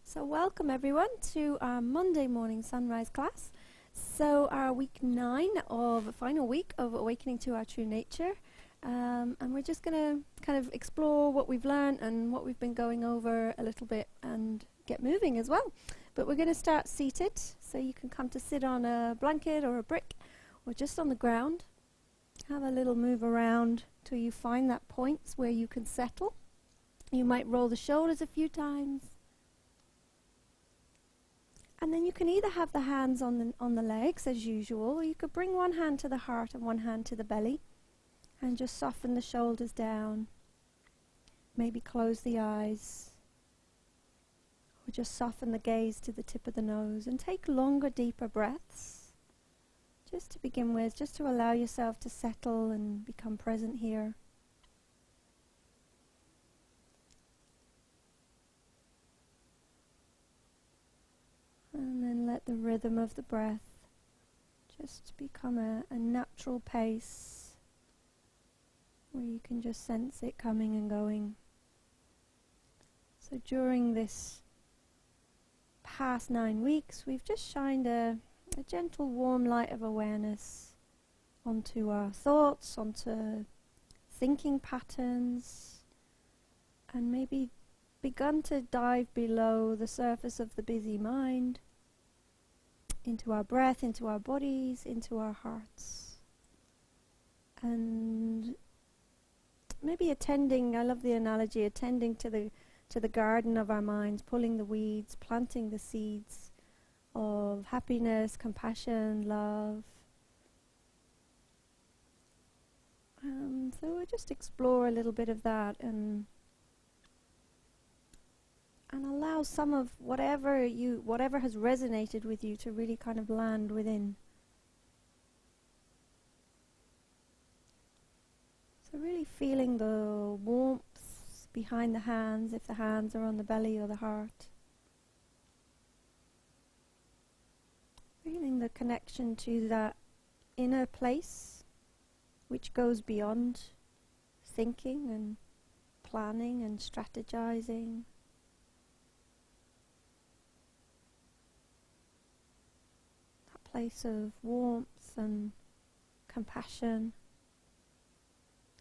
So welcome everyone to our Monday morning sunrise class. So our week 9 of final week of Awakening to Our True Nature. And we're just going to kind of explore what we've learned and what we've been going over a little bit and get moving as well. But we're going to start seated, so you can come to sit on a blanket or a brick or just on the ground. Have a little move around till you find that point where you can settle. You might roll the shoulders a few times. And then you can either have the hands on the legs as usual, or you could bring one hand to the heart and one hand to the belly and just soften the shoulders down. Maybe close the eyes or just soften the gaze to the tip of the nose and take longer, deeper breaths just to begin with, just to allow yourself to settle and become present here. And then let the rhythm of the breath just become a natural pace where you can just sense it coming and going. So during this past 9 weeks, we've just shined a gentle warm light of awareness onto our thoughts, onto thinking patterns, and maybe begun to dive below the surface of the busy mind into our breath, into our bodies, into our hearts. And maybe attending, I love the analogy, attending to the garden of our minds, pulling the weeds, planting the seeds of happiness, compassion, love. So we'll just explore a little bit of that and allow some of whatever has resonated with you to really kind of land within. So really feeling the warmth behind the hands, if the hands are on the belly or the heart. Feeling the connection to that inner place which goes beyond thinking and planning and strategizing. Place of warmth and compassion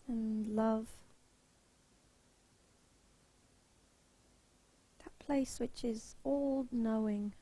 and love. That place which is all-knowing.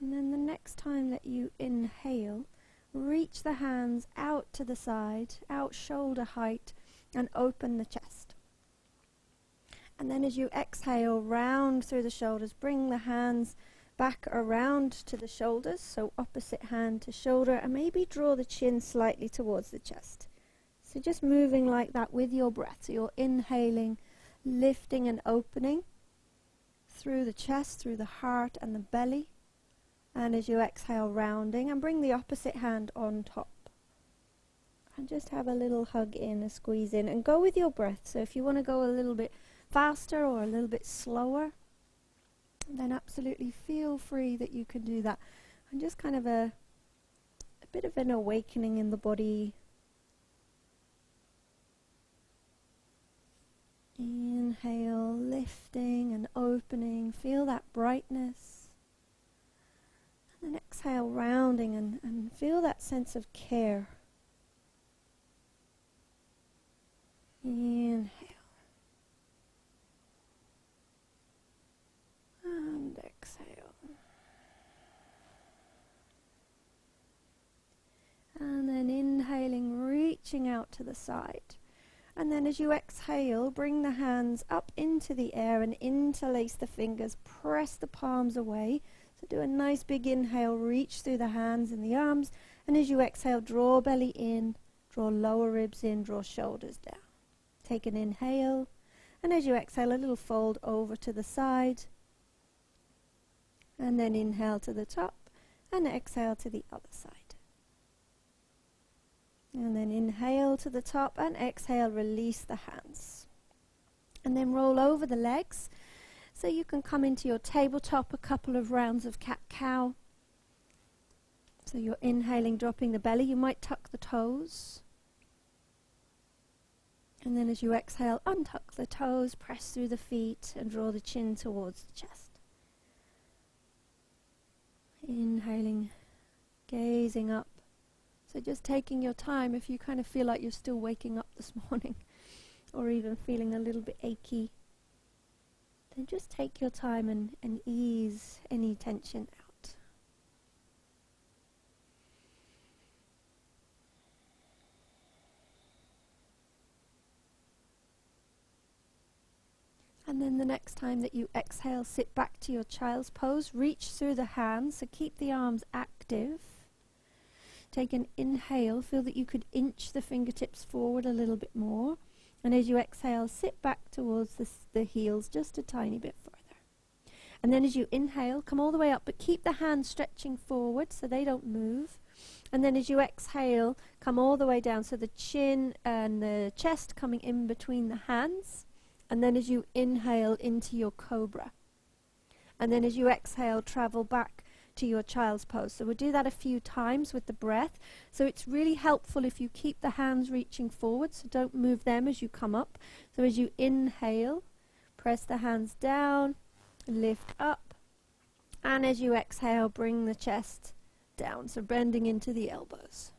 And then the next time that you inhale, reach the hands out to the side, out shoulder height, and open the chest. And then as you exhale, round through the shoulders, bring the hands back around to the shoulders, so opposite hand to shoulder, and maybe draw the chin slightly towards the chest. So just moving like that with your breath. So you're inhaling, lifting and opening through the chest, through the heart and the belly. And as you exhale, rounding, and bring the opposite hand on top. And just have a little hug in, a squeeze in, and go with your breath. So if you want to go a little bit faster or a little bit slower, then absolutely feel free that you can do that. And just kind of a bit of an awakening in the body. Inhale, lifting and opening. Feel that brightness. And exhale, rounding, and feel that sense of care. Inhale. And exhale. And then inhaling, reaching out to the side. And then as you exhale, bring the hands up into the air and interlace the fingers. Press the palms away. So do a nice big inhale, reach through the hands and the arms, and as you exhale, draw belly in, draw lower ribs in, draw shoulders down. Take an inhale, and as you exhale, a little fold over to the side, and then inhale to the top, and exhale to the other side. And then inhale to the top, and exhale, release the hands. And then roll over the legs. So you can come into your tabletop, a couple of rounds of cat-cow. So you're inhaling, dropping the belly. You might tuck the toes. And then as you exhale, untuck the toes, press through the feet, and draw the chin towards the chest. Inhaling, gazing up. So just taking your time if you kind of feel like you're still waking up this morning or even feeling a little bit achy. Then just take your time and ease any tension out. And then the next time that you exhale, sit back to your child's pose. Reach through the hands, so keep the arms active. Take an inhale, feel that you could inch the fingertips forward a little bit more. And as you exhale, sit back towards the heels just a tiny bit further. And then as you inhale, come all the way up, but keep the hands stretching forward so they don't move. And then as you exhale, come all the way down, so the chin and the chest coming in between the hands. And then as you inhale into your cobra. And then as you exhale, travel back to your child's pose. So we'll do that a few times with the breath. So it's really helpful if you keep the hands reaching forward, so don't move them as you come up. So as you inhale, press the hands down, lift up. And as you exhale, bring the chest down, so bending into the elbows.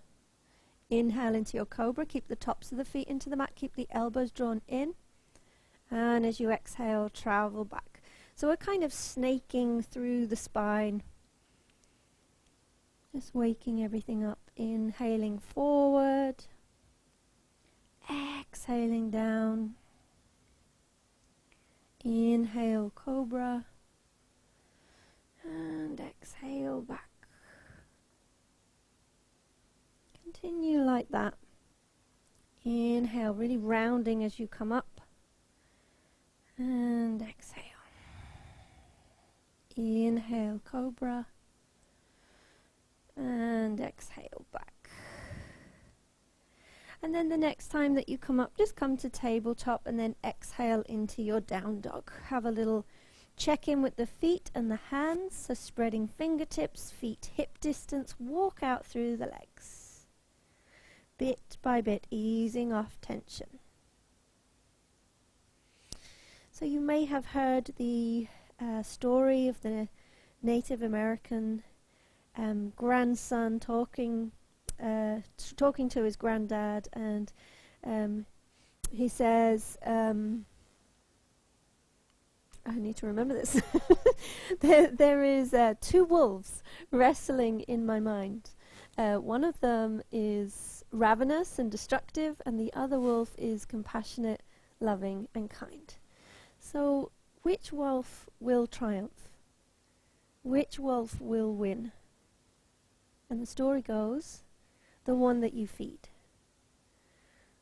Inhale into your cobra, keep the tops of the feet into the mat, keep the elbows drawn in. And as you exhale, travel back. So we're kind of snaking through the spine. Just waking everything up. Inhaling forward. Exhaling down. Inhale, cobra. And exhale back. Continue like that. Inhale, really rounding as you come up. And exhale. Inhale, cobra. And exhale back. And then the next time that you come up, just come to tabletop and then exhale into your down dog. Have a little check-in with the feet and the hands. So spreading fingertips, feet hip distance, walk out through the legs. Bit by bit, easing off tension. So you may have heard the story of the Native American grandson talking to his granddad, and he says, I need to remember this. there is two wolves wrestling in my mind. One of them is ravenous and destructive, and the other wolf is compassionate, loving, and kind. So, which wolf will triumph? Which wolf will win? And the story goes, the one that you feed.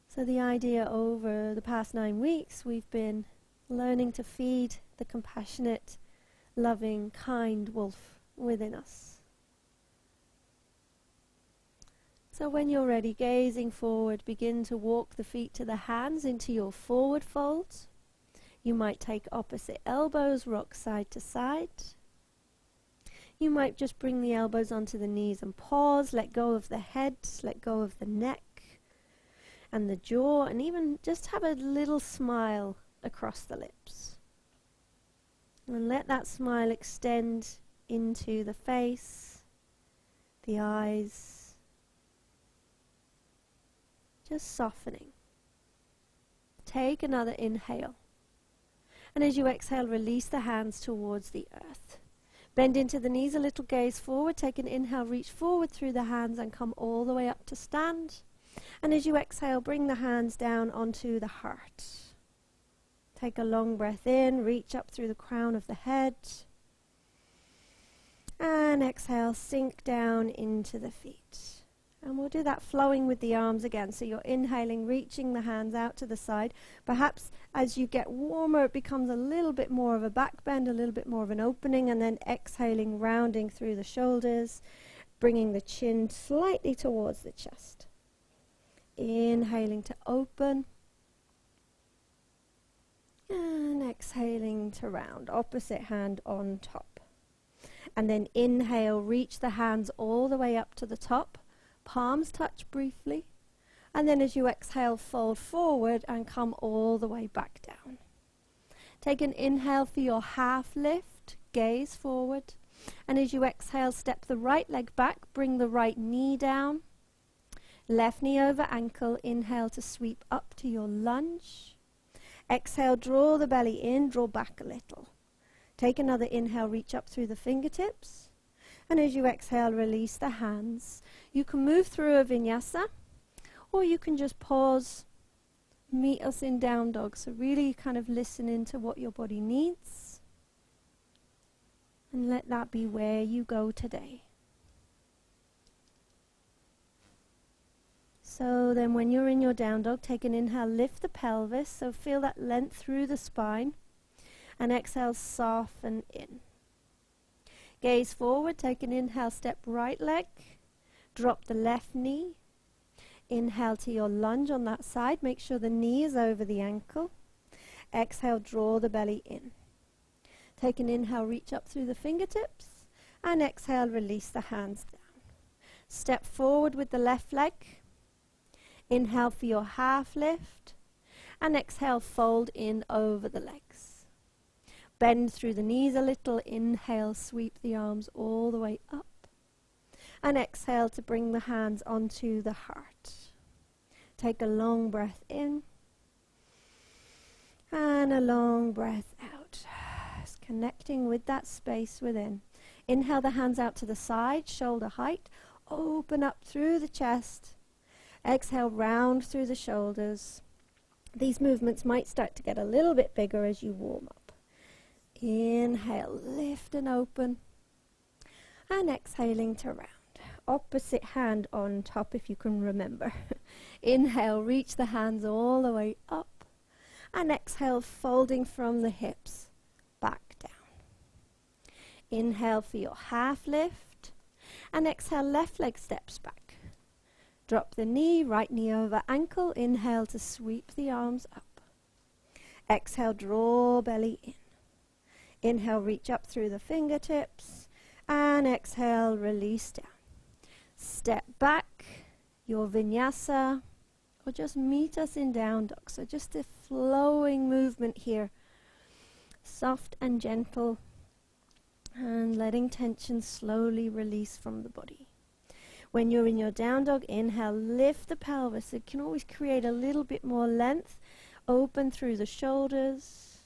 So the idea over the past 9 weeks, we've been learning to feed the compassionate, loving, kind wolf within us. So when you're ready, gazing forward, begin to walk the feet to the hands into your forward fold. You might take opposite elbows, rock side to side. You might just bring the elbows onto the knees and pause, let go of the head, let go of the neck and the jaw, and even just have a little smile across the lips. And let that smile extend into the face, the eyes, just softening. Take another inhale. And as you exhale, release the hands towards the earth. Bend into the knees a little, gaze forward. Take an inhale, reach forward through the hands and come all the way up to stand. And as you exhale, bring the hands down onto the heart. Take a long breath in, reach up through the crown of the head. And exhale, sink down into the feet. And we'll do that flowing with the arms again. So you're inhaling, reaching the hands out to the side. Perhaps as you get warmer, it becomes a little bit more of a back bend, a little bit more of an opening, and then exhaling, rounding through the shoulders, bringing the chin slightly towards the chest. Inhaling to open. And exhaling to round, opposite hand on top. And then inhale, reach the hands all the way up to the top. Palms touch briefly. And then as you exhale, fold forward and come all the way back down. Take an inhale for your half lift, gaze forward. And as you exhale, step the right leg back, bring the right knee down. Left knee over ankle, inhale to sweep up to your lunge. Exhale, draw the belly in, draw back a little. Take another inhale, reach up through the fingertips. And as you exhale, release the hands. You can move through a vinyasa, or you can just pause, meet us in down dog. So really kind of listen into what your body needs. And let that be where you go today. So then when you're in your down dog, take an inhale, lift the pelvis. So feel that length through the spine. And exhale, soften in. Gaze forward, take an inhale, step right leg. Drop the left knee. Inhale to your lunge on that side. Make sure the knee is over the ankle. Exhale, draw the belly in. Take an inhale, reach up through the fingertips. And exhale, release the hands down. Step forward with the left leg. Inhale for your half lift. And exhale, fold in over the legs. Bend through the knees a little. Inhale, sweep the arms all the way up. And exhale to bring the hands onto the heart. Take a long breath in. And a long breath out. Just connecting with that space within. Inhale the hands out to the side, shoulder height. Open up through the chest. Exhale, round through the shoulders. These movements might start to get a little bit bigger as you warm up. Inhale, lift and open. And exhaling to round. Opposite hand on top if you can remember. Inhale, reach the hands all the way up. And exhale, folding from the hips back down. Inhale for your half lift. And exhale, left leg steps back. Drop the knee, right knee over ankle. Inhale to sweep the arms up. Exhale, draw belly in. Inhale, reach up through the fingertips. And exhale, release down. Step back, your vinyasa, or just meet us in down dog. So just a flowing movement here. Soft and gentle. And letting tension slowly release from the body. When you're in your down dog, inhale, lift the pelvis. It can always create a little bit more length. Open through the shoulders.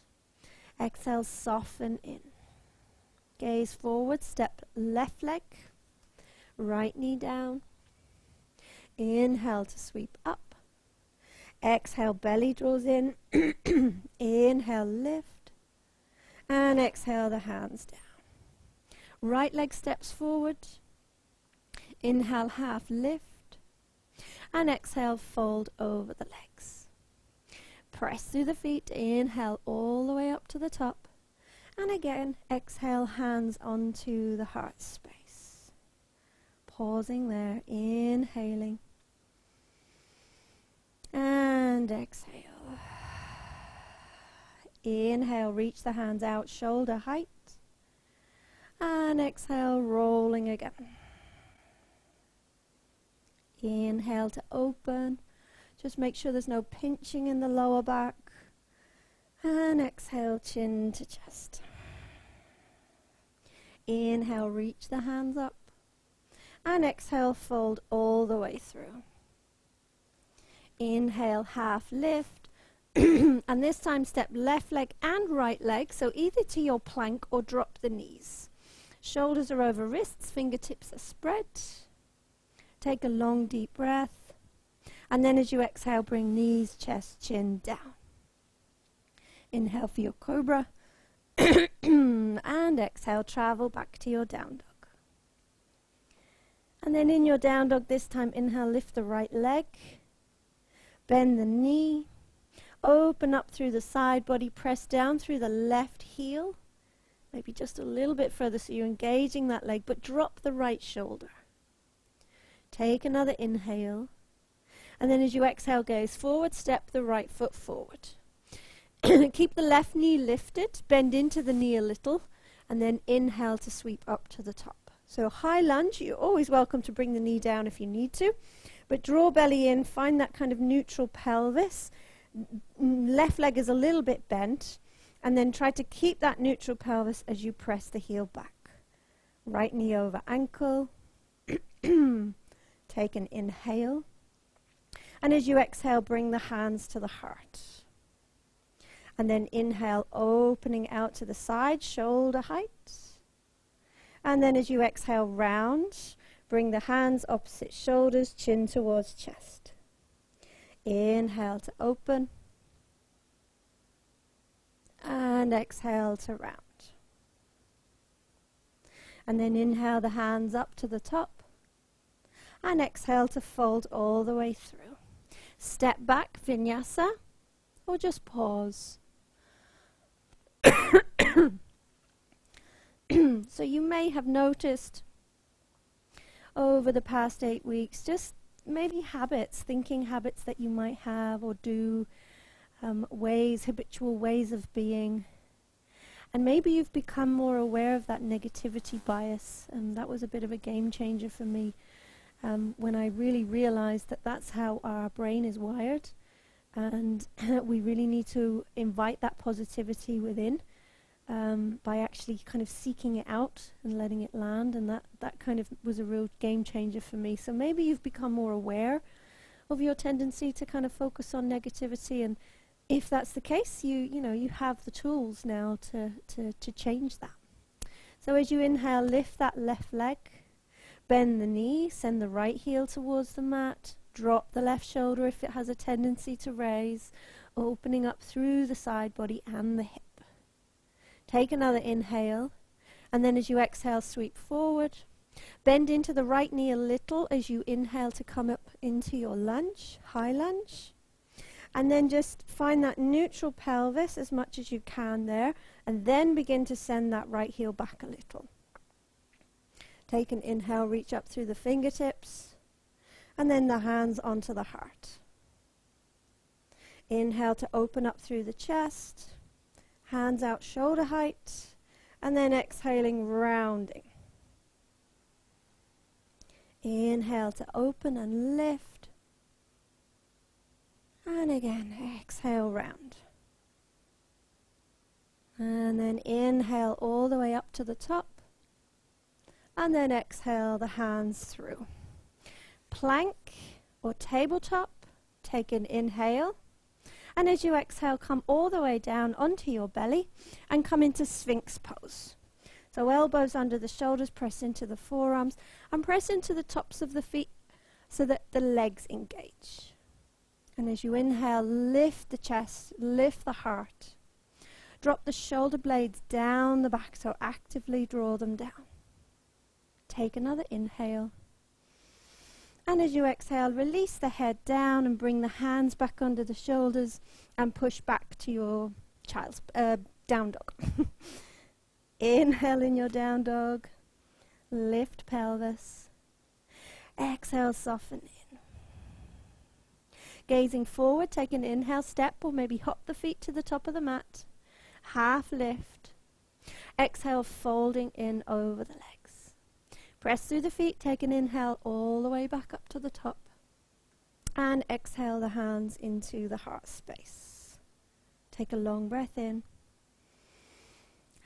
Exhale, soften in. Gaze forward, step left leg. Right knee down. Inhale to sweep up. Exhale, belly draws in. Inhale, lift. And exhale, the hands down. Right leg steps forward. Inhale, half lift. And exhale, fold over the legs. Press through the feet. Inhale all the way up to the top. And again, exhale, hands onto the heart space. Pausing there, inhaling. And exhale. Inhale, reach the hands out, shoulder height. And exhale, rolling again. Inhale to open. Just make sure there's no pinching in the lower back. And exhale, chin to chest. Inhale, reach the hands up. And exhale, fold all the way through. Inhale, half lift. And this time step left leg and right leg. So either to your plank or drop the knees. Shoulders are over wrists, fingertips are spread. Take a long, deep breath. And then as you exhale, bring knees, chest, chin down. Inhale for your cobra. And exhale, travel back to your down dog. And then in your down dog, this time inhale, lift the right leg. Bend the knee. Open up through the side body, press down through the left heel. Maybe just a little bit further so you're engaging that leg, but drop the right shoulder. Take another inhale. And then as you exhale, gaze forward, step the right foot forward. Keep the left knee lifted, bend into the knee a little, and then inhale to sweep up to the top. So high lunge, you're always welcome to bring the knee down if you need to, but draw belly in, find that kind of neutral pelvis. Left leg is a little bit bent, and then try to keep that neutral pelvis as you press the heel back. Right knee over ankle. Take an inhale. And as you exhale, bring the hands to the heart. And then inhale, opening out to the side, shoulder height. And then as you exhale, round, bring the hands opposite shoulders, chin towards chest. Inhale to open. And exhale to round. And then inhale the hands up to the top. And exhale to fold all the way through. Step back, vinyasa, or just pause. So you may have noticed over the past 8 weeks, just maybe habits, thinking habits that you might have or do, habitual ways of being. And maybe you've become more aware of that negativity bias. And that was a bit of a game changer for me when I really realized that that's how our brain is wired. And we really need to invite that positivity within by actually kind of seeking it out and letting it land. And that kind of was a real game changer for me. So maybe you've become more aware of your tendency to kind of focus on negativity, and if that's the case, you have the tools now to change that. So as you inhale, lift that left leg, bend the knee, send the right heel towards the mat, drop the left shoulder if it has a tendency to raise, opening up through the side body and the hip. Take another inhale, and then as you exhale, sweep forward. Bend into the right knee a little as you inhale to come up into your lunge, high lunge. And then just find that neutral pelvis as much as you can there, and then begin to send that right heel back a little. Take an inhale, reach up through the fingertips, and then the hands onto the heart. Inhale to open up through the chest, hands out shoulder height, and then exhaling, rounding. Inhale to open and lift. And again, exhale, round. And then inhale all the way up to the top. And then exhale the hands through. Plank or tabletop, take an inhale. And as you exhale, come all the way down onto your belly and come into Sphinx pose. So elbows under the shoulders, press into the forearms, and press into the tops of the feet so that the legs engage. And as you inhale, lift the chest, lift the heart. Drop the shoulder blades down the back, so actively draw them down. Take another inhale. And as you exhale, release the head down and bring the hands back under the shoulders and push back to your child's down dog. Inhale in your down dog. Lift pelvis. Exhale, soften in. Gazing forward, take an inhale, step or maybe hop the feet to the top of the mat. Half lift. Exhale, folding in over the legs. Press through the feet, take an inhale all the way back up to the top. And exhale the hands into the heart space. Take a long breath in.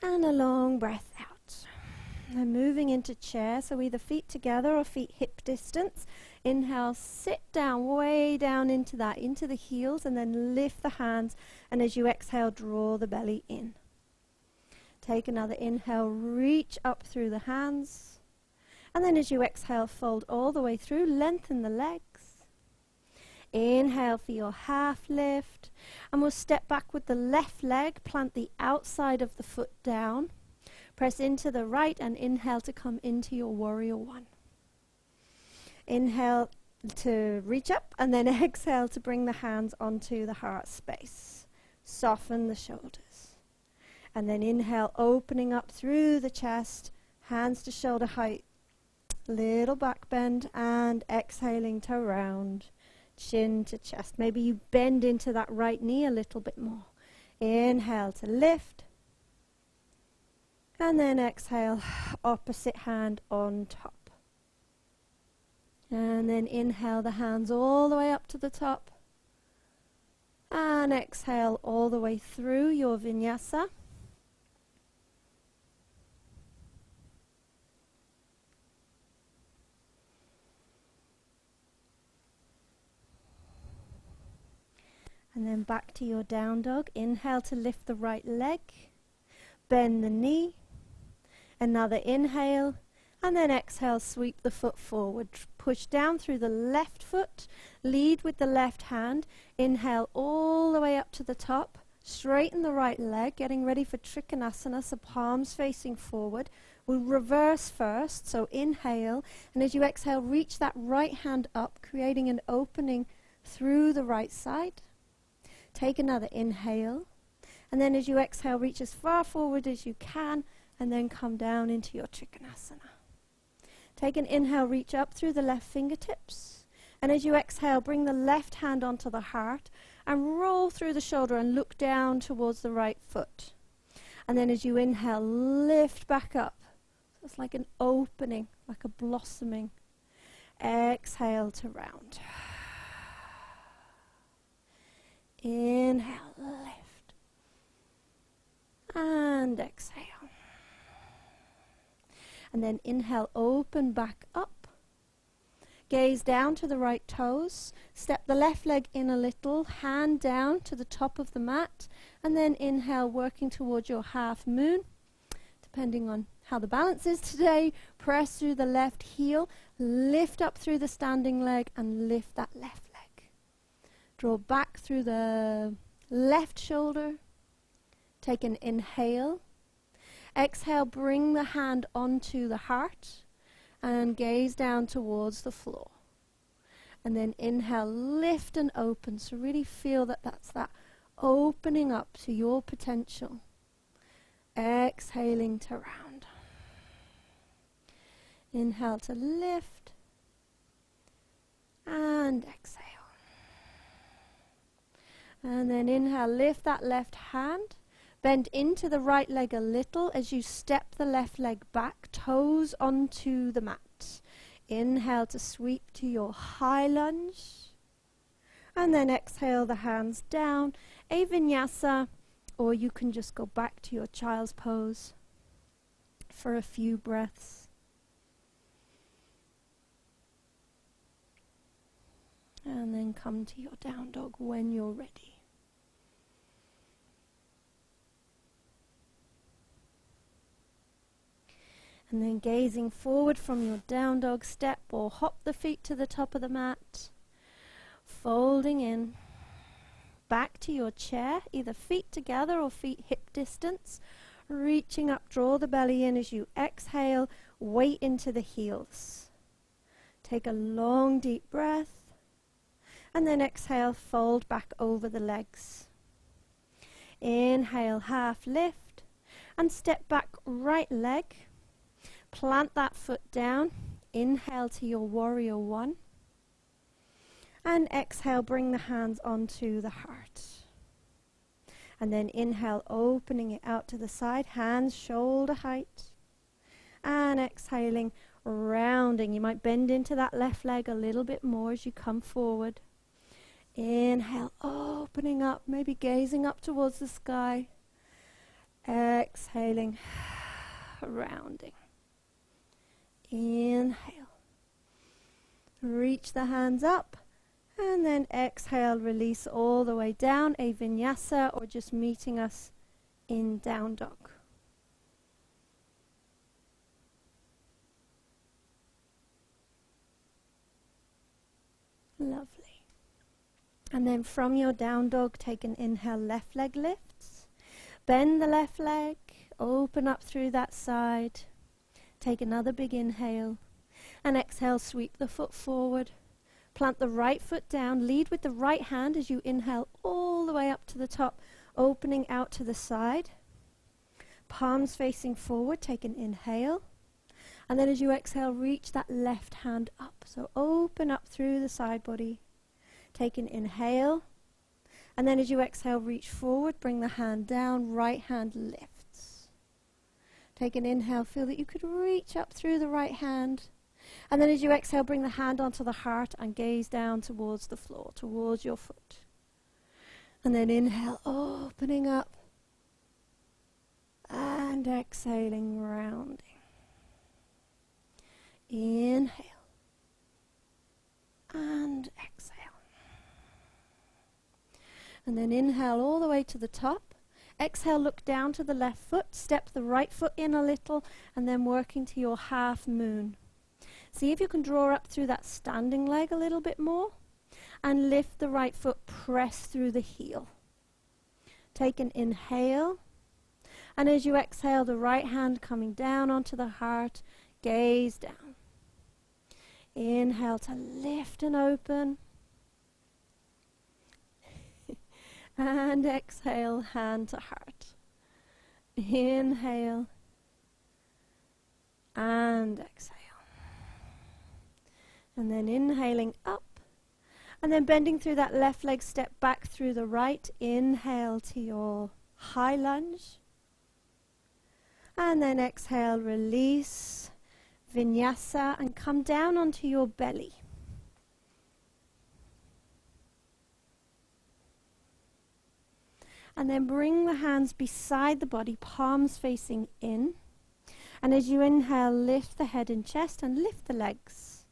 And a long breath out. And moving into chair, so either feet together or feet hip distance. Inhale, sit down, way down into the heels, and then lift the hands. And as you exhale, draw the belly in. Take another inhale, reach up through the hands. And then as you exhale, fold all the way through, lengthen the legs. Inhale for your half lift. And we'll step back with the left leg, plant the outside of the foot down. Press into the right and inhale to come into your warrior one. Inhale to reach up and then exhale to bring the hands onto the heart space. Soften the shoulders. And then inhale, opening up through the chest, hands to shoulder height. Little back bend and exhaling to round, chin to chest. Maybe you bend into that right knee a little bit more. Inhale to lift. And then exhale, opposite hand on top. And then inhale the hands all the way up to the top. And exhale all the way through your vinyasa. And then back to your down dog. Inhale to lift the right leg. Bend the knee. Another inhale. And then exhale, sweep the foot forward. Push down through the left foot. Lead with the left hand. Inhale all the way up to the top. Straighten the right leg, getting ready for Trikonasana, so palms facing forward. We'll reverse first, so inhale. And as you exhale, reach that right hand up, creating an opening through the right side. Take another inhale, and then as you exhale, reach as far forward as you can, and then come down into your Trikonasana. Take an inhale, reach up through the left fingertips, and as you exhale, bring the left hand onto the heart, and roll through the shoulder and look down towards the right foot. And then as you inhale, lift back up. So it's like an opening, like a blossoming. Exhale to round. Inhale, lift. And exhale. And then inhale, open back up. Gaze down to the right toes. Step the left leg in a little. Hand down to the top of the mat. And then inhale, working towards your half moon. Depending on how the balance is today, press through the left heel. Lift up through the standing leg and lift that left leg. Draw back through the left shoulder. Take an inhale. Exhale, bring the hand onto the heart and gaze down towards the floor. And then inhale, lift and open. So really feel that that's that opening up to your potential. Exhaling to round. Inhale to lift and exhale. And then inhale, lift that left hand. Bend into the right leg a little as you step the left leg back, toes onto the mat. Inhale to sweep to your high lunge. And then exhale the hands down, a vinyasa, or you can just go back to your child's pose for a few breaths. And then come to your down dog when you're ready. And then gazing forward from your down dog, step or hop the feet to the top of the mat. Folding in. Back to your chair, either feet together or feet hip distance. Reaching up, draw the belly in as you exhale, weight into the heels. Take a long deep breath. And then exhale, fold back over the legs. Inhale, half lift. And step back right leg. Plant that foot down. Inhale to your warrior one. And exhale, bring the hands onto the heart. And then inhale, opening it out to the side, hands shoulder height. And exhaling, rounding. You might bend into that left leg a little bit more as you come forward. Inhale, opening up, maybe gazing up towards the sky. Exhaling, rounding. Inhale. Reach the hands up. And then exhale, release all the way down, a vinyasa, or just meeting us in down dog. Lovely. And then from your down dog, take an inhale, left leg lifts. Bend the left leg, open up through that side. Take another big inhale. And exhale, sweep the foot forward. Plant the right foot down, lead with the right hand as you inhale all the way up to the top, opening out to the side. Palms facing forward, take an inhale. And then as you exhale, reach that left hand up. So open up through the side body. Take an inhale. And then as you exhale, reach forward, bring the hand down, right hand lifts. Take an inhale, feel that you could reach up through the right hand. And then as you exhale, bring the hand onto the heart and gaze down towards the floor, towards your foot. And then inhale, opening up. And exhaling, rounding. Inhale. And exhale. And then inhale all the way to the top. Exhale, look down to the left foot. Step the right foot in a little. And then working to your half moon. See if you can draw up through that standing leg a little bit more. And lift the right foot, press through the heel. Take an inhale. And as you exhale, the right hand coming down onto the heart, gaze down. Inhale to lift and open. And exhale, hand to heart. Inhale. And exhale. And then inhaling up. And then bending through that left leg, step back through the right. Inhale to your high lunge. And then exhale, release, vinyasa, and come down onto your belly. And then bring the hands beside the body, palms facing in. And as you inhale, lift the head and chest and lift the legs.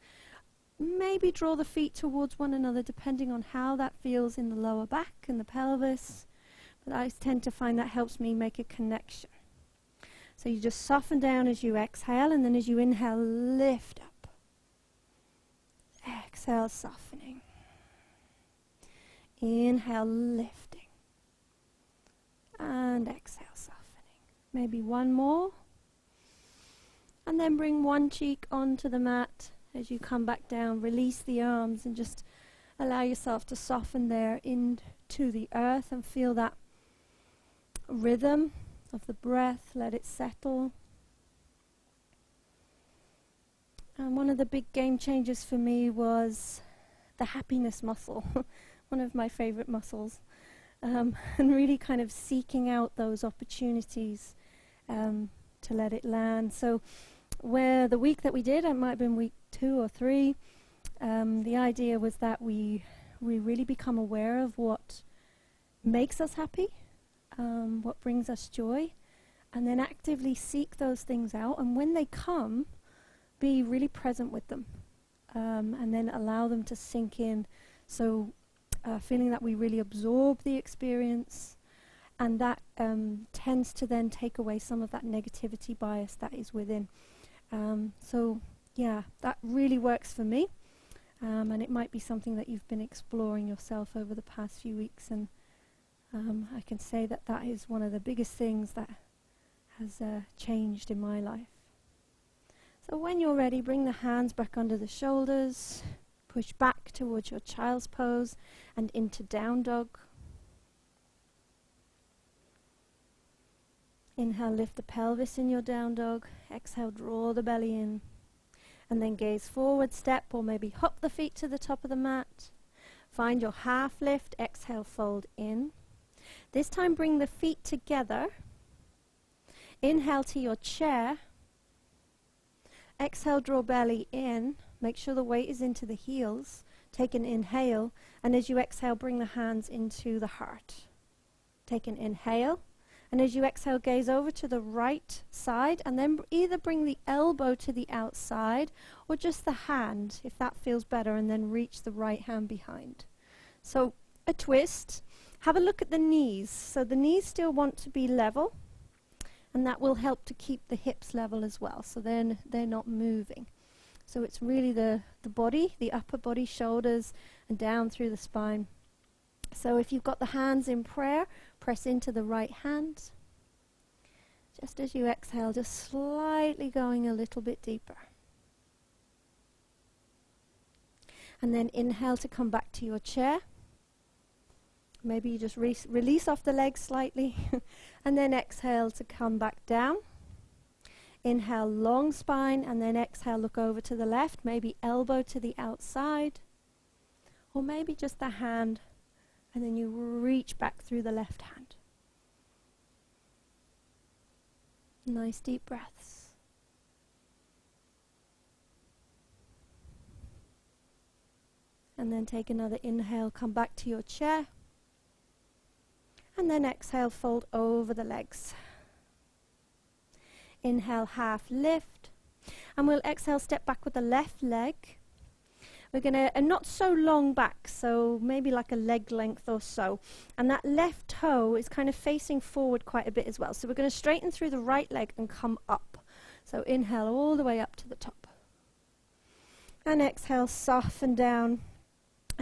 Maybe draw the feet towards one another depending on how that feels in the lower back and the pelvis. But I tend to find that helps me make a connection. So you just soften down as you exhale, and then as you inhale, lift up. Exhale, softening. Inhale, lifting. And exhale, softening. Maybe one more. And then bring one cheek onto the mat as you come back down. Release the arms and just allow yourself to soften there into the earth and feel that rhythm of the breath, let it settle. And one of the big game changers for me was the happiness muscle, one of my favorite muscles, and really kind of seeking out those opportunities to let it land. So where the week that we did, it might have been week 2 or 3, the idea was that we really become aware of what makes us happy, what brings us joy, and then actively seek those things out, and when they come, be really present with them, and then allow them to sink in. So feeling that we really absorb the experience, and that tends to then take away some of that negativity bias that is within. So yeah, that really works for me, and it might be something that you've been exploring yourself over the past few weeks, and I can say that that is one of the biggest things that has changed in my life. So when you're ready, bring the hands back under the shoulders, push back towards your child's pose and into down dog. Inhale, lift the pelvis in your down dog. Exhale, draw the belly in. And then gaze forward, step, or maybe hop the feet to the top of the mat. Find your half lift. Exhale, fold in. This time bring the feet together. Inhale to your chair. Exhale, draw belly in. Make sure the weight is into the heels. Take an inhale, and as you exhale, bring the hands into the heart. Take an inhale, and as you exhale, gaze over to the right side, and then either bring the elbow to the outside, or just the hand, if that feels better, and then reach the right hand behind. So, a twist. Have a look at the knees. So the knees still want to be level, and that will help to keep the hips level as well, so then they're not moving. So it's really the body, the upper body, shoulders, and down through the spine. So if you've got the hands in prayer, press into the right hand. Just as you exhale, just slightly going a little bit deeper. And then inhale to come back to your chair. Maybe you just release off the legs slightly. And then exhale to come back down. Inhale, long spine, and then exhale, look over to the left, maybe elbow to the outside, or maybe just the hand And then you reach back through the left hand. Nice deep breaths. And then take another inhale, come back to your chair. And then exhale, fold over the legs. Inhale, half lift. And we'll exhale, step back with the left leg. We're going to, and not so long back, so maybe like a leg length or so. And that left toe is kind of facing forward quite a bit as well. So we're going to straighten through the right leg and come up. So inhale all the way up to the top. And exhale, soften down.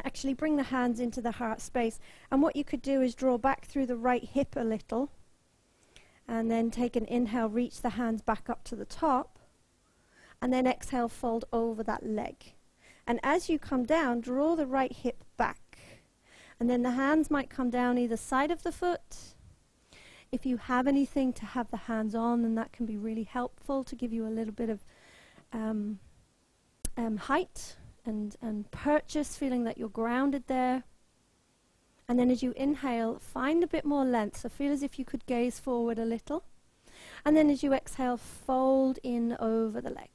Actually bring the hands into the heart space. And what you could do is draw back through the right hip a little. And then take an inhale, reach the hands back up to the top. And then exhale, fold over that leg. And as you come down, draw the right hip back. And then the hands might come down either side of the foot. If you have anything to have the hands on, then that can be really helpful to give you a little bit of height and purchase, feeling that you're grounded there. And then as you inhale, find a bit more length. So feel as if you could gaze forward a little. And then as you exhale, fold in over the leg.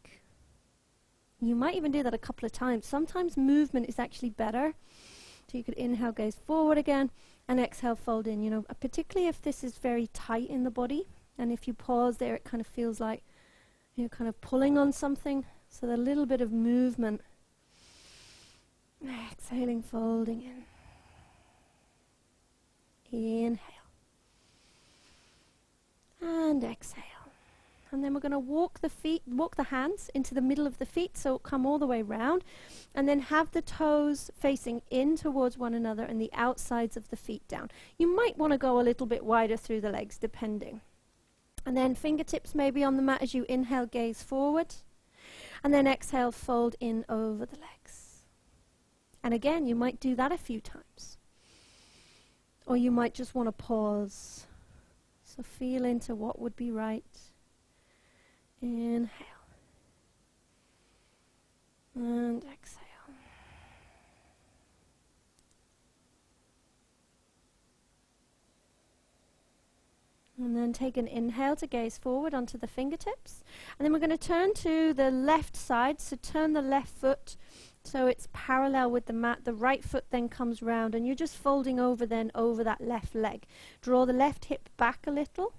You might even do that a couple of times. Sometimes movement is actually better. So you could inhale, gaze forward again, and exhale, fold in. You know, particularly if this is very tight in the body, and if you pause there, it kind of feels like you're kind of pulling on something. So a little bit of movement. Exhaling, folding in. Inhale. And exhale. And then we're going to walk the hands into the middle of the feet, so come all the way round, and then have the toes facing in towards one another and the outsides of the feet down. You might want to go a little bit wider through the legs, depending. And then fingertips maybe on the mat as you inhale, gaze forward, and then exhale, fold in over the legs. And again, you might do that a few times. Or you might just want to pause. So feel into what would be right. Inhale. And exhale. And then take an inhale to gaze forward onto the fingertips. And then we're going to turn to the left side. So turn the left foot so it's parallel with the mat. The right foot then comes round, and you're just folding over then over that left leg. Draw the left hip back a little.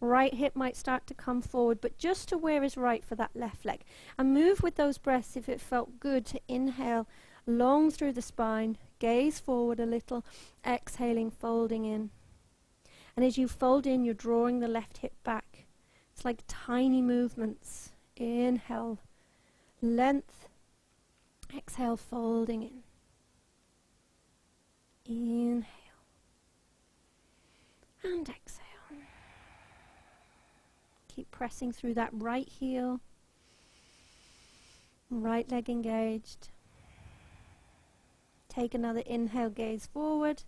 Right hip might start to come forward, but just to where is right for that left leg. And move with those breaths if it felt good to inhale long through the spine, gaze forward a little, exhaling, folding in. And as you fold in, you're drawing the left hip back. It's like tiny movements. Inhale, length, exhale, folding in. Inhale, and exhale. Keep pressing through that right heel, right leg engaged. Take another inhale, gaze forward,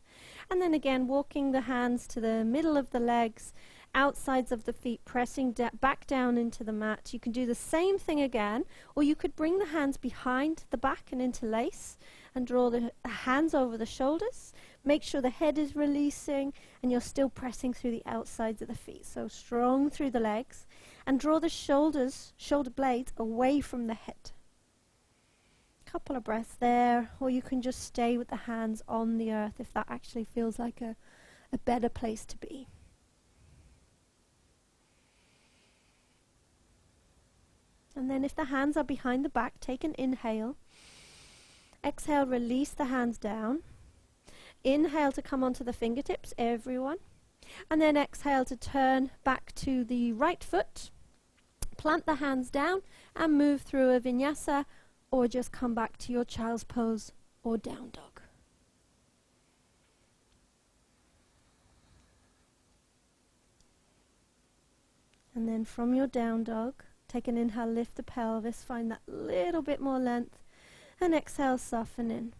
and then again walking the hands to the middle of the legs, outsides of the feet, pressing back down into the mat. You can do the same thing again, or you could bring the hands behind the back and interlace and draw the hands over the shoulders. Make sure the head is releasing and you're still pressing through the outsides of the feet. So strong through the legs, and draw the shoulder blades away from the head. Couple of breaths there, or you can just stay with the hands on the earth if that actually feels like a better place to be. And then if the hands are behind the back, take an inhale. Exhale, release the hands down. Inhale to come onto the fingertips, everyone. And then exhale to turn back to the right foot. Plant the hands down and move through a vinyasa, or just come back to your child's pose or down dog. And then from your down dog, take an inhale, lift the pelvis, find that little bit more length, and exhale, soften in.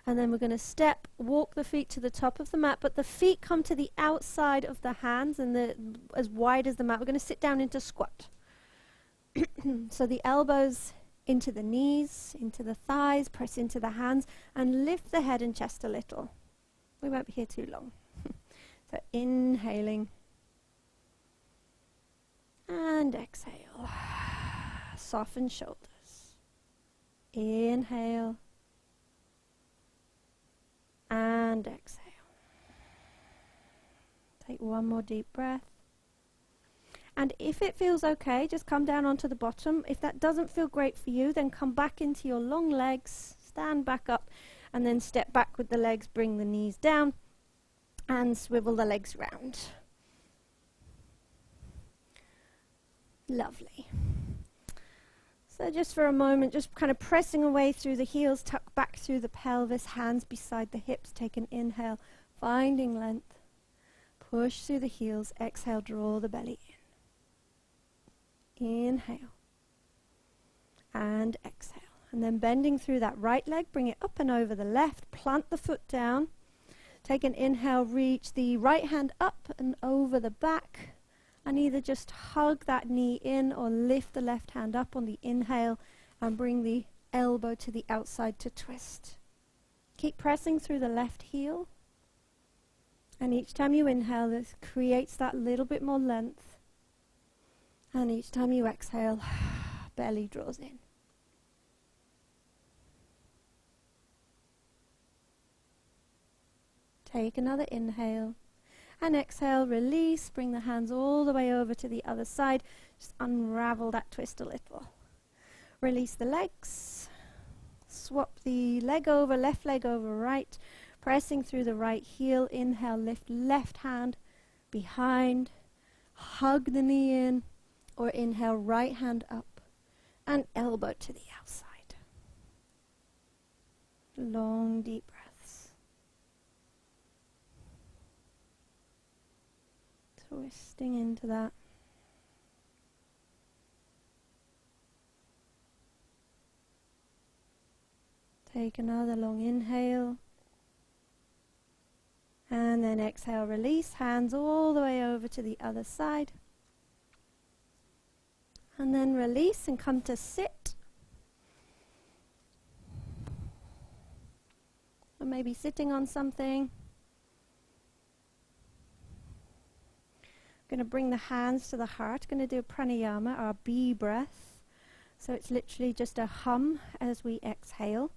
And then we're going to walk the feet to the top of the mat, but the feet come to the outside of the hands and as wide as the mat. We're going to sit down into squat. So the elbows into the knees, into the thighs, press into the hands, and lift the head and chest a little. We won't be here too long. So inhaling and exhale. Soften shoulders. Inhale and exhale. Take one more deep breath. And if it feels okay, just come down onto the bottom. If that doesn't feel great for you, then come back into your long legs, stand back up, and then step back with the legs, bring the knees down, and swivel the legs round. Lovely. So just for a moment, just kind of pressing away through the heels, tuck back through the pelvis, hands beside the hips, take an inhale, finding length. Push through the heels, exhale, draw the belly in. Inhale and exhale. And then bending through that right leg, bring it up and over the left, plant the foot down. Take an inhale, reach the right hand up and over the back, and either just hug that knee in or lift the left hand up on the inhale and bring the elbow to the outside to twist. Keep pressing through the left heel, and each time you inhale, this creates that little bit more length. And each time you exhale, belly draws in. Take another inhale. And exhale, release, bring the hands all the way over to the other side. Just unravel that twist a little. Release the legs. Swap the leg over, left leg over right. Pressing through the right heel. Inhale, lift left hand behind. Hug the knee in. Or inhale, right hand up and elbow to the outside. Long, deep breaths. Twisting into that. Take another long inhale. And then exhale, release, hands all the way over to the other side. And then release and come to sit. Or maybe sitting on something. I'm going to bring the hands to the heart. Going to do a pranayama, our B breath. So it's literally just a hum as we exhale.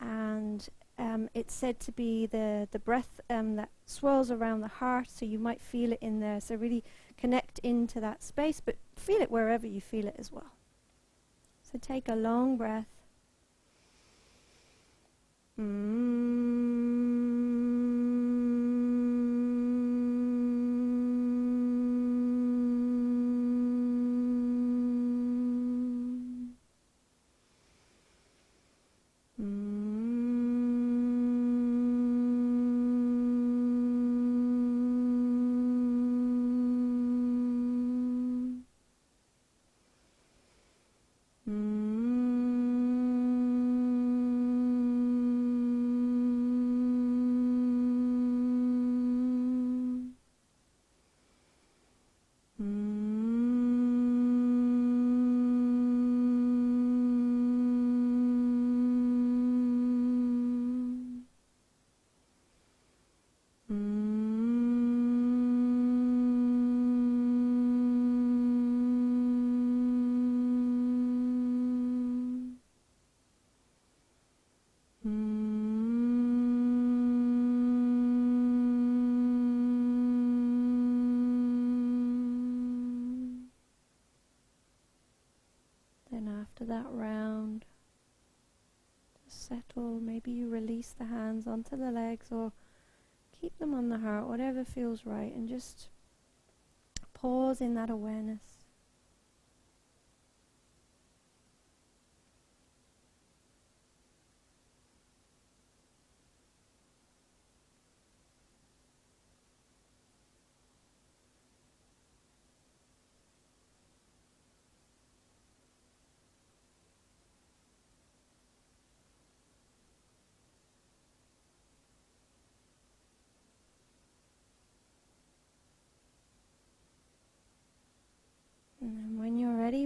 And it's said to be the breath that swirls around the heart, so you might feel it in there. So really connect into that space, but feel it wherever you feel it as well. So take a long breath. Then after that round, just settle. Maybe you release the hands onto the legs or keep them on the heart, whatever feels right, and just pause in that awareness.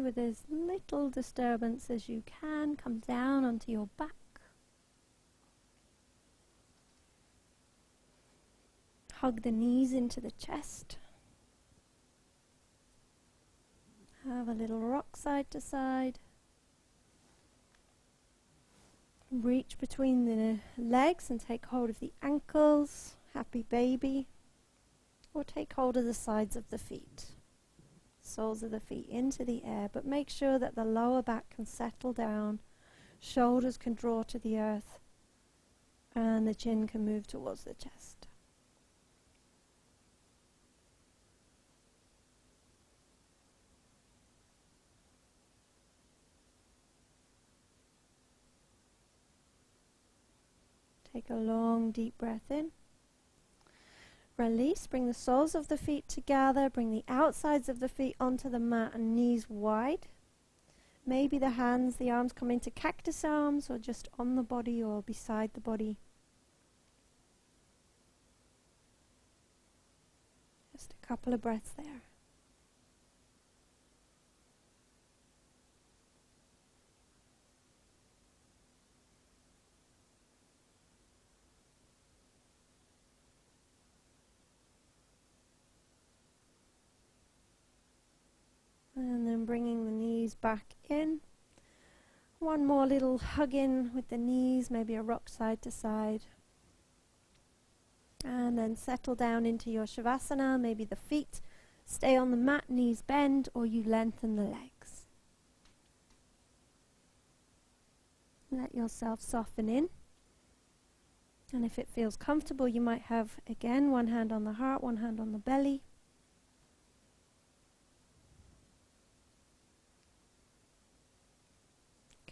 with as little disturbance as you can. Come down onto your back. Hug the knees into the chest. Have a little rock side to side. Reach between the legs and take hold of the ankles. Happy baby. Or take hold of the sides of the feet. Soles of the feet into the air, but make sure that the lower back can settle down. Shoulders can draw to the earth. And the chin can move towards the chest. Take a long, deep breath in. Release. Bring the soles of the feet together. Bring the outsides of the feet onto the mat and knees wide. Maybe the hands, the arms come into cactus arms or just on the body or beside the body. Just a couple of breaths there. And then bringing the knees back in. One more little hug in with the knees, maybe a rock side to side. And then settle down into your Shavasana. Maybe the feet stay on the mat, knees bend, or you lengthen the legs. Let yourself soften in. And if it feels comfortable, you might have, again, one hand on the heart, one hand on the belly.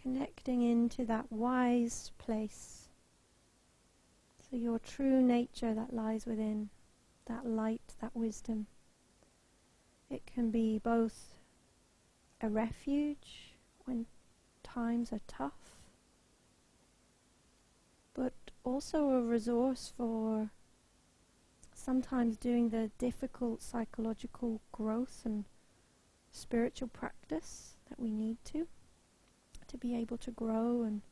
Connecting into that wise place. So your true nature that lies within, that light, that wisdom. It can be both a refuge when times are tough, but also a resource for sometimes doing the difficult psychological growth and spiritual practice that we need to be able to grow and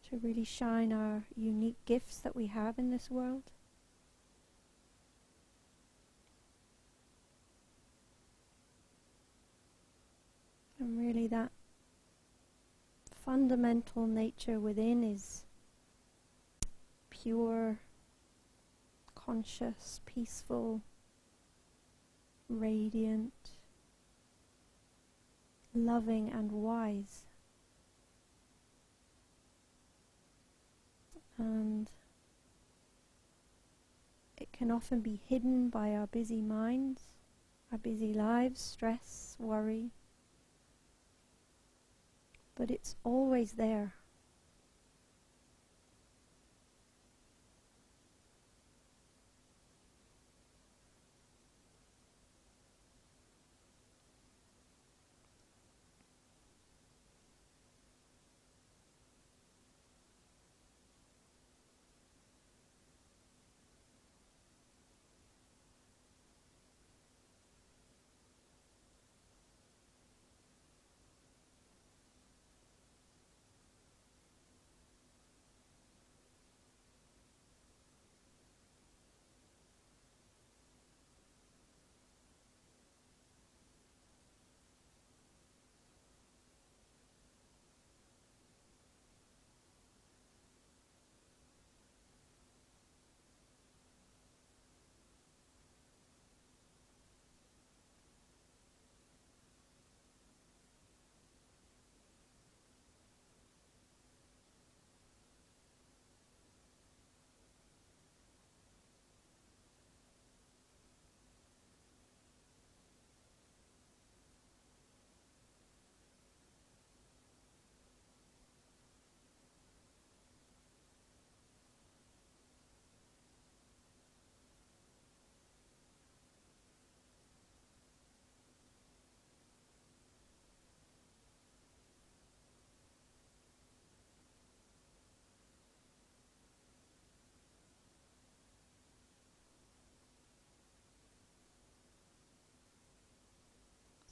to really shine our unique gifts that we have in this world. And really that fundamental nature within is pure, conscious, peaceful, radiant, loving and wise. And it can often be hidden by our busy minds, our busy lives, stress, worry. But it's always there.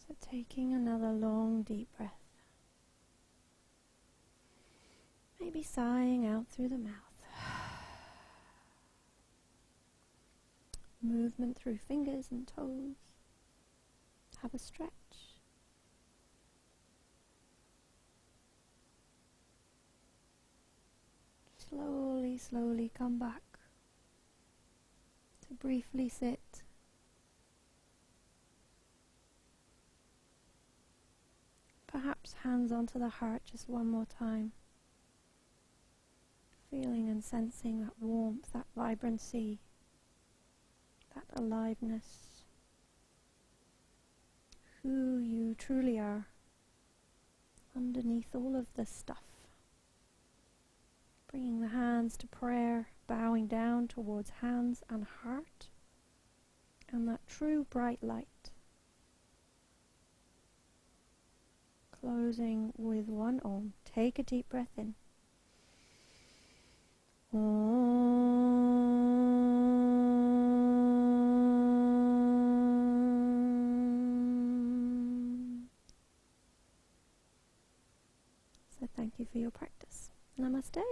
So taking another long deep breath. Maybe sighing out through the mouth. Movement through fingers and toes. Have a stretch. Slowly, slowly come back to briefly sit. Perhaps hands onto the heart just one more time. Feeling and sensing that warmth, that vibrancy, that aliveness. Who you truly are underneath all of this stuff. Bringing the hands to prayer, bowing down towards hands and heart, and that true bright light. Closing with one Om. Take a deep breath in. Om. So thank you for your practice. Namaste.